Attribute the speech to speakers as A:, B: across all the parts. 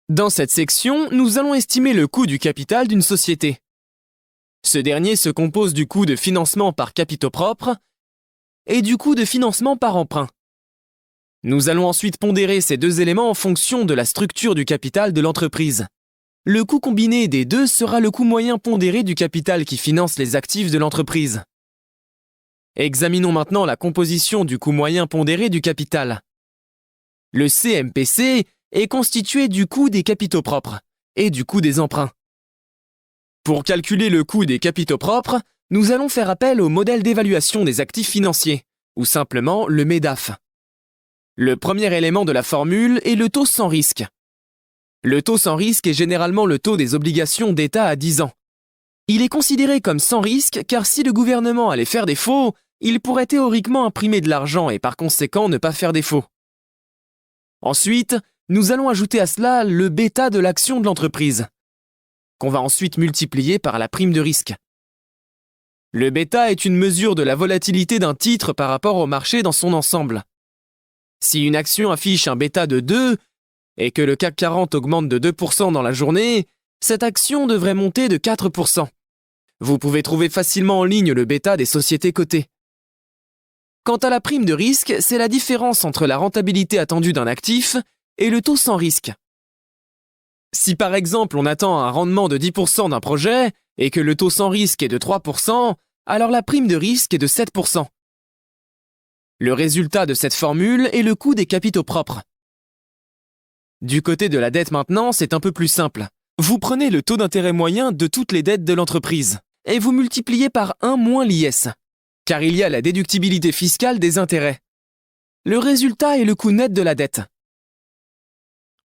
A: Dans cette section, nous allons estimer le coût du capital d'une société. Ce dernier se compose du coût de financement par capitaux propres et du coût de financement par emprunt. Nous allons ensuite pondérer ces deux éléments en fonction de la structure du capital de l'entreprise. Le coût combiné des deux sera le coût moyen pondéré du capital qui finance les actifs de l'entreprise. Examinons maintenant la composition du coût moyen pondéré du capital. Le CMPC est constitué du coût des capitaux propres et du coût des emprunts. Pour calculer le coût des capitaux propres, nous allons faire appel au modèle d'évaluation des actifs financiers, ou simplement le MEDAF. Le premier élément de la formule est le taux sans risque. Le taux sans risque est généralement le taux des obligations d'État à 10 ans. Il est considéré comme sans risque car si le gouvernement allait faire défaut, il pourrait théoriquement imprimer de l'argent et par conséquent ne pas faire défaut. Ensuite, nous allons ajouter à cela le bêta de l'action de l'entreprise, qu'on va ensuite multiplier par la prime de risque. Le bêta est une mesure de la volatilité d'un titre par rapport au marché dans son ensemble. Si une action affiche un bêta de 2 et que le CAC 40 augmente de 2% dans la journée, cette action devrait monter de 4%. Vous pouvez trouver facilement en ligne le bêta des sociétés cotées. Quant à la prime de risque, c'est la différence entre la rentabilité attendue d'un actif et le taux sans risque. Si par exemple on attend un rendement de 10% d'un projet et que le taux sans risque est de 3%, alors la prime de risque est de 7%. Le résultat de cette formule est le coût des capitaux propres. Du côté de la dette maintenant, c'est un peu plus simple. Vous prenez le taux d'intérêt moyen de toutes les dettes de l'entreprise et vous multipliez par 1 moins l'IS, car il y a la déductibilité fiscale des intérêts. Le résultat est le coût net de la dette.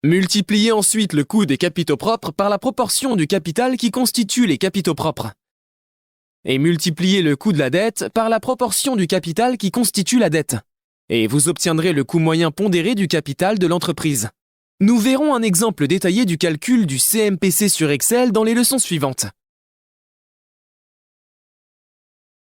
A: Multipliez ensuite le coût des capitaux propres par la proportion du capital qui constitue les capitaux propres. Et multipliez le coût de la dette par la proportion du capital qui constitue la dette. Et vous obtiendrez le coût moyen pondéré du capital de l'entreprise. Nous verrons un exemple détaillé du calcul du CMPC sur Excel dans les leçons suivantes.